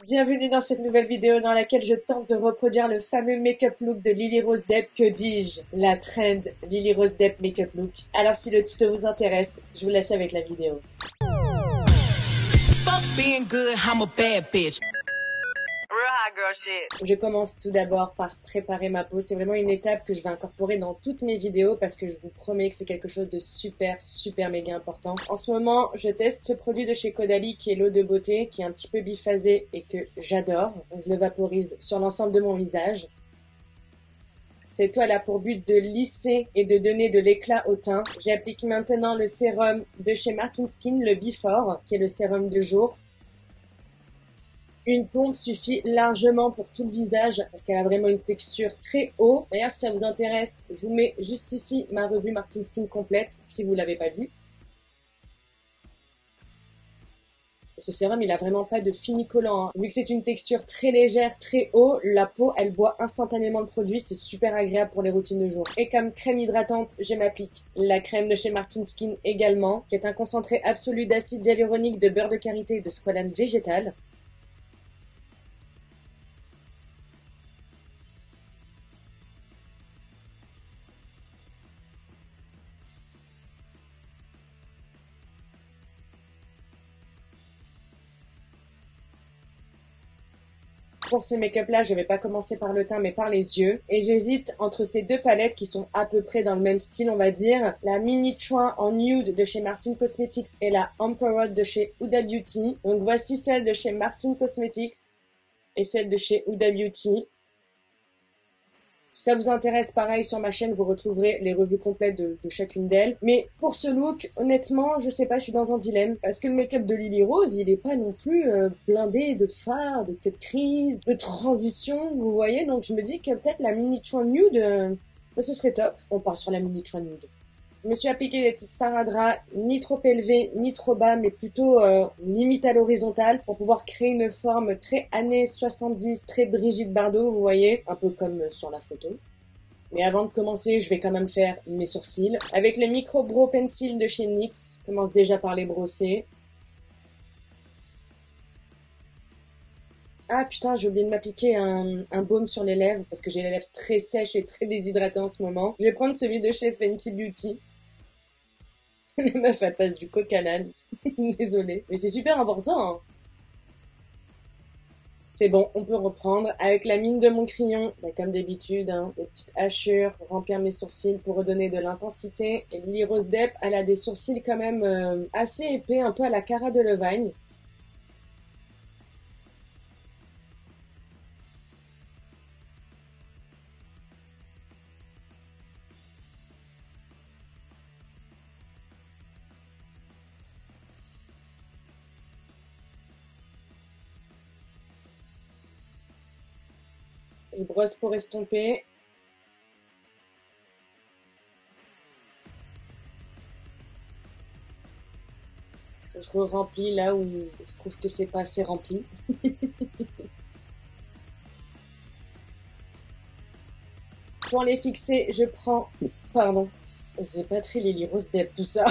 Bienvenue dans cette nouvelle vidéo dans laquelle je tente de reproduire le fameux make-up look de Lily Rose Depp, que dis-je, la trend Lily Rose Depp make-up look. Alors si le tuto vous intéresse, je vous laisse avec la vidéo. Je commence tout d'abord par préparer ma peau. C'est vraiment une étape que je vais incorporer dans toutes mes vidéos parce que je vous promets que c'est quelque chose de super méga important. En ce moment, je teste ce produit de chez Caudalie qui est l'eau de beauté, qui est un petit peu biphasé et que j'adore. Je le vaporise sur l'ensemble de mon visage. Cette toile a pour but de lisser et de donner de l'éclat au teint. J'applique maintenant le sérum de chez Martin Skin, le Before, qui est le sérum de jour. Une pompe suffit largement pour tout le visage parce qu'elle a vraiment une texture très haut. D'ailleurs, si ça vous intéresse, je vous mets juste ici ma revue Martin Skin complète si vous l'avez pas vue. Ce sérum, il a vraiment pas de fini collant, hein. Vu que c'est une texture très légère, très haut, la peau, elle boit instantanément le produit. C'est super agréable pour les routines de jour. Et comme crème hydratante, je m'applique la crème de chez Martin Skin également, qui est un concentré absolu d'acide hyaluronique, de beurre de karité et de squalane végétale. Pour ce make-up là, je vais pas commencer par le teint mais par les yeux. Et j'hésite entre ces deux palettes qui sont à peu près dans le même style, on va dire. La Mini Chouin en nude de chez Martin Cosmetics et la Emperor de chez Huda Beauty. Donc voici celle de chez Martin Cosmetics et celle de chez Huda Beauty. Si ça vous intéresse, pareil, sur ma chaîne, vous retrouverez les revues complètes de chacune d'elles. Mais pour ce look, honnêtement, je sais pas, je suis dans un dilemme. Parce que le make-up de Lily Rose, il est pas non plus blindé de fards, de cut crease, de transition, vous voyez. Donc je me dis que peut-être la Mini Chouin Nude, ce serait top. On part sur la Mini Chouin Nude. Je me suis appliqué des petits sparadraps, ni trop élevés, ni trop bas, mais plutôt limite à l'horizontale pour pouvoir créer une forme très années 70, très Brigitte Bardot, vous voyez, un peu comme sur la photo. Mais avant de commencer, je vais quand même faire mes sourcils. Avec le Micro Brow Pencil de chez NYX, je commence déjà par les brosser. Ah putain, j'ai oublié de m'appliquer un baume sur les lèvres parce que j'ai les lèvres très sèches et très déshydratées en ce moment. Je vais prendre celui de chez Fenty Beauty. La meuf, elle passe du coq à l'âne. Désolée. Mais c'est super important, hein. C'est bon, on peut reprendre. Avec la mine de mon crayon, bah, comme d'habitude, hein, des petites hachures, remplir mes sourcils pour redonner de l'intensité. Et Lily Rose Depp, elle a des sourcils quand même assez épais, un peu à la Cara Delevingne. Je brosse pour estomper. Je re-remplis là où je trouve que c'est pas assez rempli. Pour les fixer, je prends... Pardon. C'est pas très Lily Rose Depp tout ça.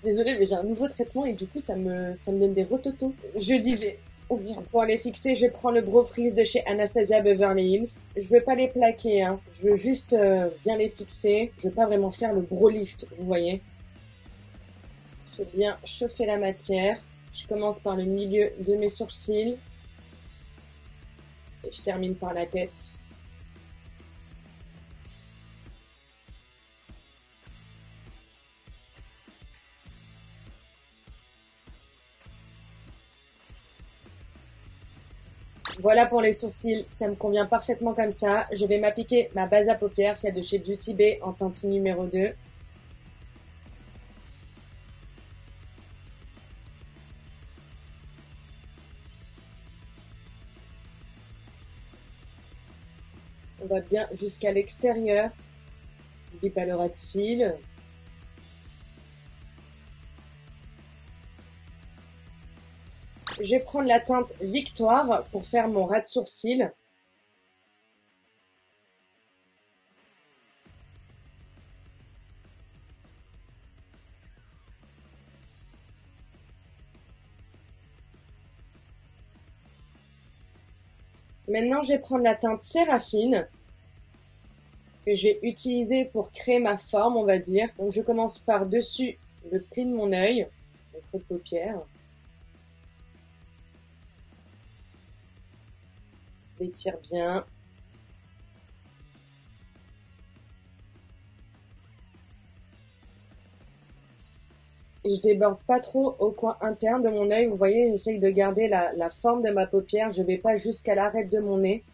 Désolée, mais j'ai un nouveau traitement et du coup ça me donne des rototos. Je disais... Pour les fixer, je prends le Brow Freeze de chez Anastasia Beverly Hills. Je veux pas les plaquer, hein. Je veux juste bien les fixer. Je veux pas vraiment faire le brow lift, vous voyez. Je vais bien chauffer la matière. Je commence par le milieu de mes sourcils. Et je termine par la tête. Voilà pour les sourcils, ça me convient parfaitement comme ça. Je vais m'appliquer ma base à paupières, celle de chez Beauty Bay en teinte numéro 2. On va bien jusqu'à l'extérieur. N'oublie pas le ras de cils. Je vais prendre la teinte Victoire pour faire mon ras de sourcil. Maintenant, je vais prendre la teinte Séraphine que je vais utiliser pour créer ma forme, on va dire. Donc, je commence par dessus le pli de mon œil, le creux de paupière. J'étire bien. Et je déborde pas trop au coin interne de mon œil. Vous voyez, j'essaye de garder la forme de ma paupière. Je vais pas jusqu'à l'arête de mon nez.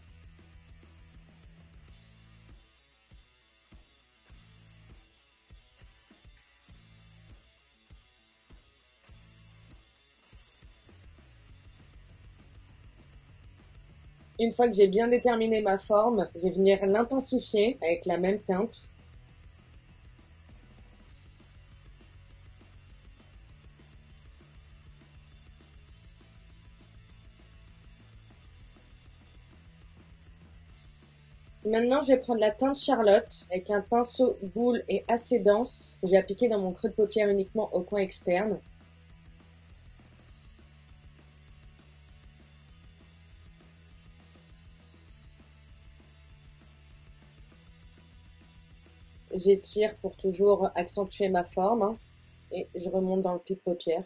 Une fois que j'ai bien déterminé ma forme, je vais venir l'intensifier avec la même teinte. Maintenant, je vais prendre la teinte Charlotte avec un pinceau boule et assez dense que j'ai appliqué dans mon creux de paupière uniquement au coin externe. J'étire pour toujours accentuer ma forme et je remonte dans le pli de paupière.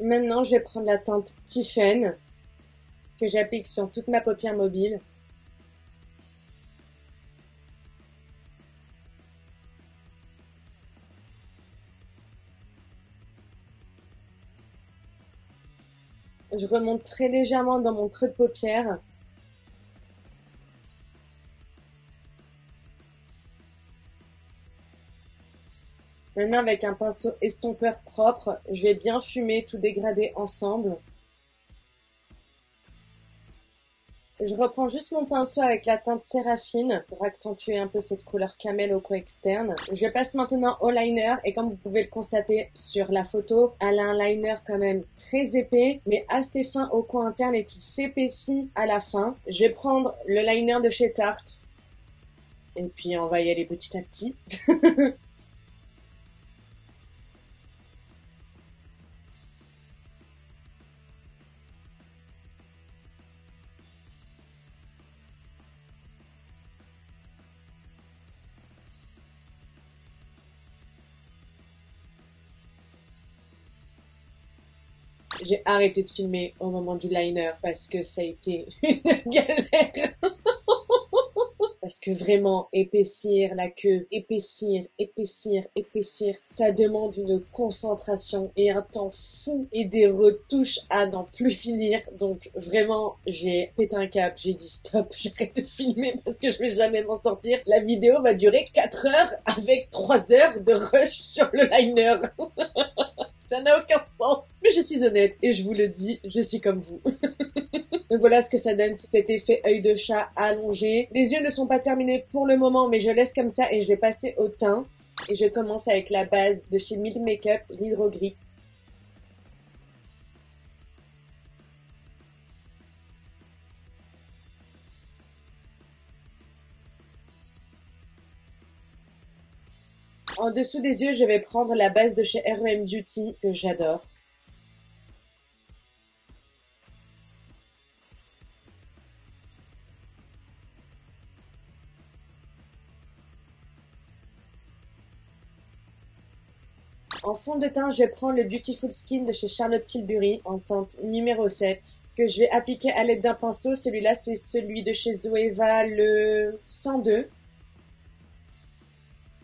Maintenant, je vais prendre la teinte Tiffen que j'applique sur toute ma paupière mobile. Je remonte très légèrement dans mon creux de paupière. Maintenant, avec un pinceau estompeur propre, je vais bien fumer tout dégradé ensemble. Je reprends juste mon pinceau avec la teinte Séraphine pour accentuer un peu cette couleur camel au coin externe. Je passe maintenant au liner et comme vous pouvez le constater sur la photo, elle a un liner quand même très épais mais assez fin au coin interne et qui s'épaissit à la fin. Je vais prendre le liner de chez Tarte et puis on va y aller petit à petit. J'ai arrêté de filmer au moment du liner parce que ça a été une galère. Parce que vraiment, épaissir la queue, épaissir, épaissir, épaissir, ça demande une concentration et un temps fou et des retouches à n'en plus finir. Donc vraiment, j'ai pété un câble, j'ai dit stop, j'arrête de filmer parce que je vais jamais m'en sortir. La vidéo va durer 4 heures avec 3 heures de rush sur le liner. Ça n'a aucun sens. Mais je suis honnête et je vous le dis, je suis comme vous. Donc voilà ce que ça donne, cet effet œil de chat allongé. Les yeux ne sont pas terminés pour le moment, mais je laisse comme ça et je vais passer au teint. Et je commence avec la base de chez Milk Makeup, l'hydro gris. En dessous des yeux, je vais prendre la base de chez R.E.M. Beauty, que j'adore. En fond de teint, je prends le Beautiful Skin de chez Charlotte Tilbury en teinte numéro 7 que je vais appliquer à l'aide d'un pinceau. Celui-là, c'est celui de chez Zoeva, le 102.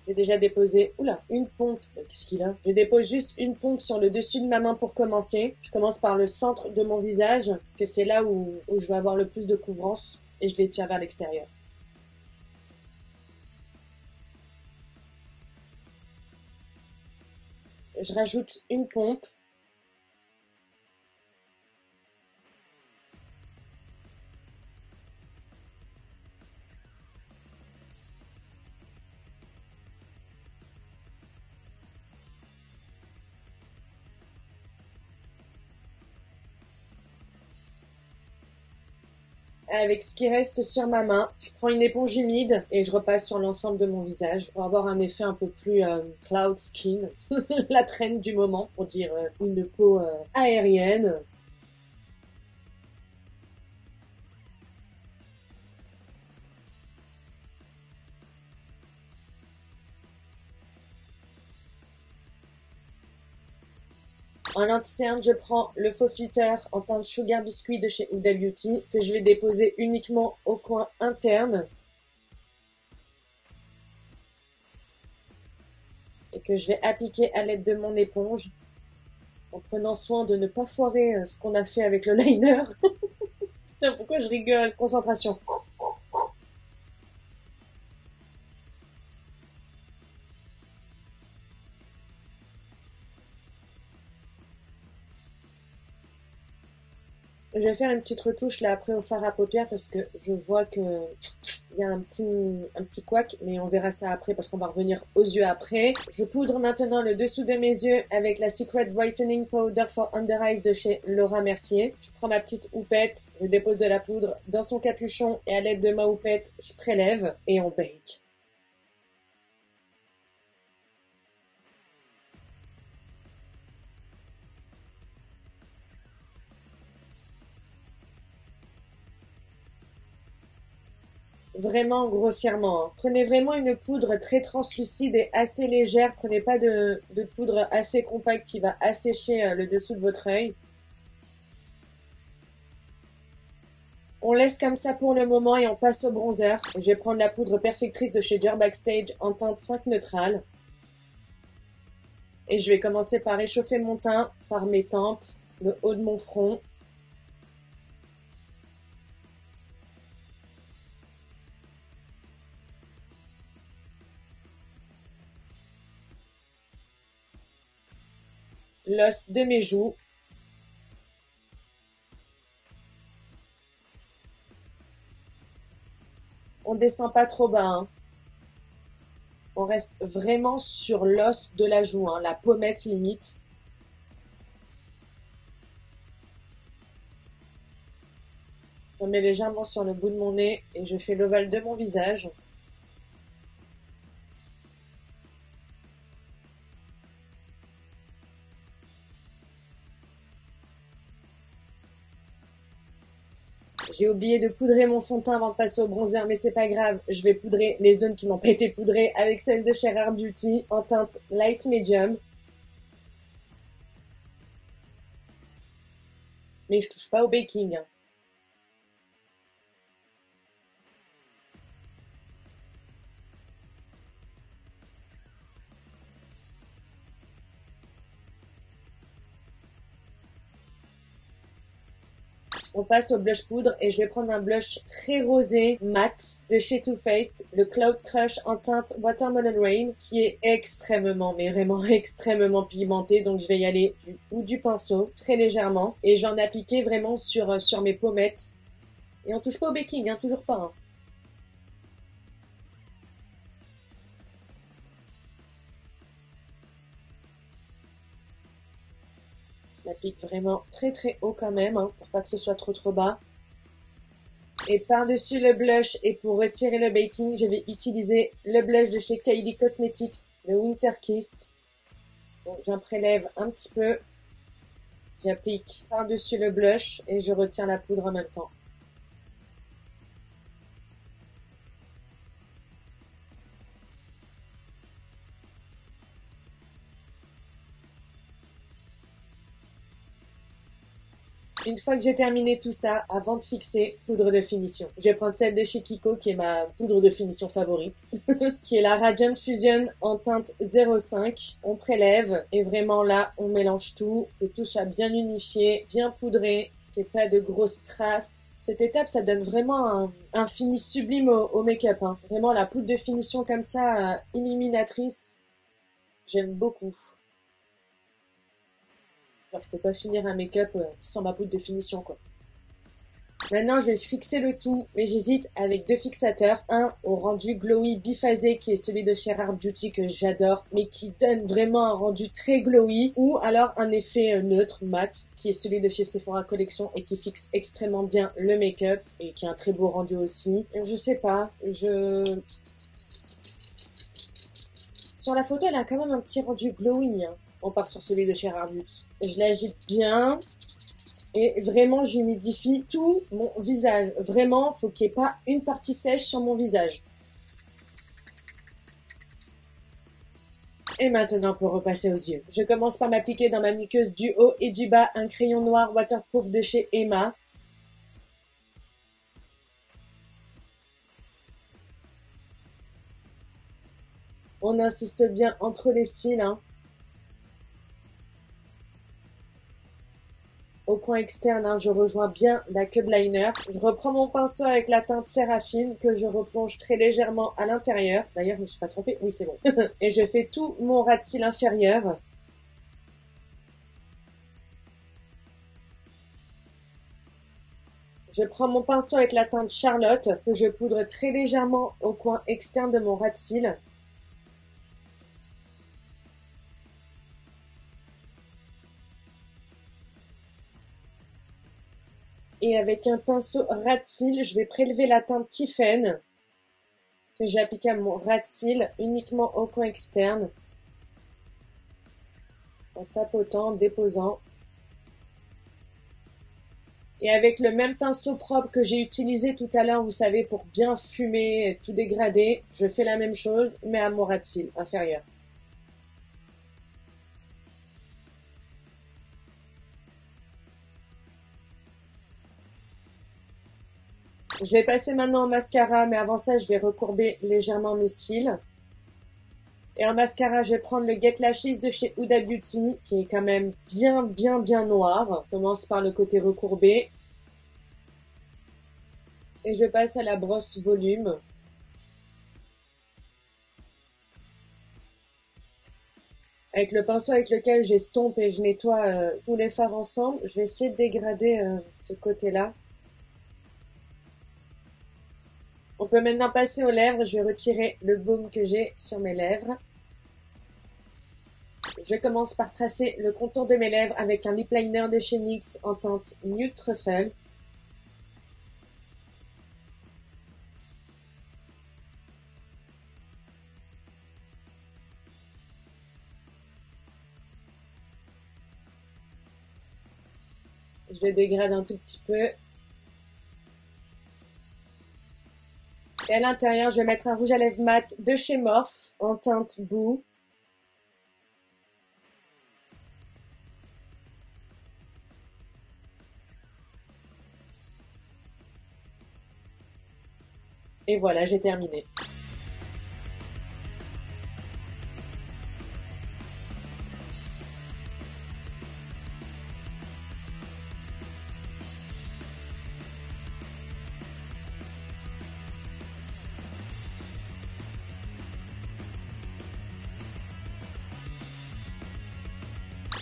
J'ai déjà déposé, une pompe. Qu'est-ce qu'il a? Je dépose juste une pompe sur le dessus de ma main pour commencer. Je commence par le centre de mon visage, parce que c'est là où je vais avoir le plus de couvrance, et je l'étire vers l'extérieur. Je rajoute une pompe. avec ce qui reste sur ma main. Je prends une éponge humide et je repasse sur l'ensemble de mon visage pour avoir un effet un peu plus cloud skin, la traîne du moment pour dire une peau aérienne. En anti-cerne, je prends le faux filter en teinte Sugar Biscuit de chez Huda Beauty que je vais déposer uniquement au coin interne et que je vais appliquer à l'aide de mon éponge en prenant soin de ne pas foirer ce qu'on a fait avec le liner. Putain, pourquoi je rigole? Concentration. Je vais faire une petite retouche là après au fard à paupières parce que je vois que il y a un petit couac, mais on verra ça après parce qu'on va revenir aux yeux après. Je poudre maintenant le dessous de mes yeux avec la Secret Whitening Powder for Under Eyes de chez Laura Mercier. Je prends ma petite houppette, je dépose de la poudre dans son capuchon et à l'aide de ma houppette, je prélève et on bake. Vraiment grossièrement, hein. Prenez vraiment une poudre très translucide et assez légère. Prenez pas de poudre assez compacte qui va assécher le dessous de votre œil. On laisse comme ça pour le moment et on passe au bronzer. Je vais prendre la poudre perfectrice de chez Dior Backstage en teinte 5 neutrale. Et je vais commencer par réchauffer mon teint par mes tempes, le haut de mon front. L'os de mes joues. On descend pas trop bas, hein. On reste vraiment sur l'os de la joue, hein, la pommette limite. Je mets légèrement sur le bout de mon nez et je fais l'ovale de mon visage. J'ai oublié de poudrer mon fond de teint avant de passer au bronzer, mais c'est pas grave. Je vais poudrer les zones qui n'ont pas été poudrées avec celle de chez Rare Beauty en teinte light medium. Mais je touche pas au baking, hein. On passe au blush poudre et je vais prendre un blush très rosé mat de chez Too Faced, le Cloud Crush en teinte Watermelon Rain, qui est extrêmement, mais vraiment extrêmement pigmenté. Donc je vais y aller du bout du pinceau, très légèrement, et je vais en appliquer vraiment sur mes pommettes. Et on touche pas au baking, hein, toujours pas, hein. Je l'applique vraiment très très haut quand même, hein, pour pas que ce soit trop bas. Et par-dessus le blush, et pour retirer le baking, je vais utiliser le blush de chez Kylie Cosmetics, le Winter Kissed. Donc j'en prélève un petit peu, j'applique par-dessus le blush et je retire la poudre en même temps. Une fois que j'ai terminé tout ça, avant de fixer, poudre de finition. Je vais prendre celle de chez Kiko qui est ma poudre de finition favorite, qui est la Radiant Fusion en teinte 05. On prélève et vraiment là, on mélange tout, que tout soit bien unifié, bien poudré, qu'il n'y ait pas de grosses traces. Cette étape, ça donne vraiment un fini sublime au make-up, hein. Vraiment, la poudre de finition comme ça, illuminatrice, j'aime beaucoup. Genre, je peux pas finir un make-up sans ma poudre de finition, quoi. Maintenant, je vais fixer le tout, mais j'hésite avec deux fixateurs. Un au rendu glowy biphasé, qui est celui de chez Rare Beauty que j'adore, mais qui donne vraiment un rendu très glowy. Ou alors un effet neutre, mat, qui est celui de chez Sephora Collection et qui fixe extrêmement bien le make-up et qui a un très beau rendu aussi. Je sais pas, Sur la photo, elle a quand même un petit rendu glowy, hein. On part sur celui de chez Rare Beauty. Je l'agite bien. Et vraiment, j'humidifie tout mon visage. Vraiment, faut qu'il n'y ait pas une partie sèche sur mon visage. Et maintenant, pour repasser aux yeux. Je commence par m'appliquer dans ma muqueuse du haut et du bas un crayon noir waterproof de chez Emma. On insiste bien entre les cils, hein. Au coin externe, hein, je rejoins bien la queue de liner. Je reprends mon pinceau avec la teinte Séraphine que je replonge très légèrement à l'intérieur. D'ailleurs, je me suis pas trompée. Oui, c'est bon. Et je fais tout mon ras de cils inférieur. Je prends mon pinceau avec la teinte Charlotte que je poudre très légèrement au coin externe de mon ras de cils. Et avec un pinceau ras de cils, je vais prélever la teinte Tiffen que je vais appliquer à mon ras de cils uniquement au coin externe. En tapotant, en déposant. Et avec le même pinceau propre que j'ai utilisé tout à l'heure, vous savez, pour bien fumer et tout dégrader, je fais la même chose, mais à mon ras de cils inférieur. Je vais passer maintenant au mascara, mais avant ça, je vais recourber légèrement mes cils. Et en mascara, je vais prendre le Get Lashes de chez Huda Beauty, qui est quand même bien noir. Je commence par le côté recourbé. Et je passe à la brosse volume. Avec le pinceau avec lequel j'estompe et je nettoie tous les fards ensemble, je vais essayer de dégrader ce côté-là. On peut maintenant passer aux lèvres. Je vais retirer le baume que j'ai sur mes lèvres. Je commence par tracer le contour de mes lèvres avec un lip liner de chez NYX en teinte Nude Truffle. Je le dégrade un tout petit peu. Et à l'intérieur, je vais mettre un rouge à lèvres mat de chez Morphe en teinte Boo. Et voilà, j'ai terminé.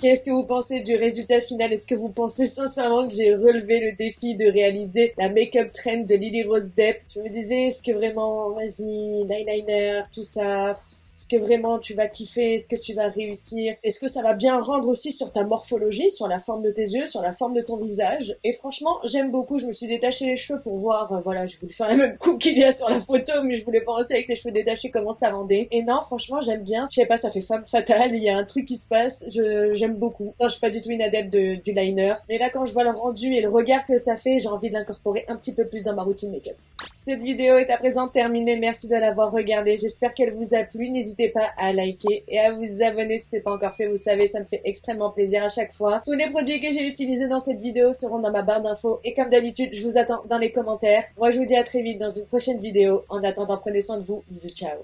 Qu'est-ce que vous pensez du résultat final? Est-ce que vous pensez sincèrement que j'ai relevé le défi de réaliser la make-up trend de Lily Rose Depp? Je me disais, est-ce que vraiment, vas-y, l'eyeliner, tout ça, est-ce que vraiment tu vas kiffer? Est-ce que tu vas réussir? Est-ce que ça va bien rendre aussi sur ta morphologie, sur la forme de tes yeux, sur la forme de ton visage? Et franchement, j'aime beaucoup. Je me suis détaché les cheveux pour voir, voilà, je voulais faire la même coupe qu'il y a sur la photo, mais je voulais pas aussi avec les cheveux détachés comment ça rendait. Et non, franchement, j'aime bien. Je sais pas, ça fait femme fatale. Il y a un truc qui se passe. J'aime beaucoup. Non, je suis pas du tout une adepte du liner. Mais là, quand je vois le rendu et le regard que ça fait, j'ai envie de l'incorporer un petit peu plus dans ma routine make-up. Cette vidéo est à présent terminée. Merci de l'avoir regardée. J'espère qu'elle vous a plu. N'hésitez pas à liker et à vous abonner si c'est pas encore fait. Vous savez, ça me fait extrêmement plaisir à chaque fois. Tous les produits que j'ai utilisés dans cette vidéo seront dans ma barre d'infos. Et comme d'habitude, je vous attends dans les commentaires. Moi, je vous dis à très vite dans une prochaine vidéo. En attendant, prenez soin de vous. Bisous, ciao.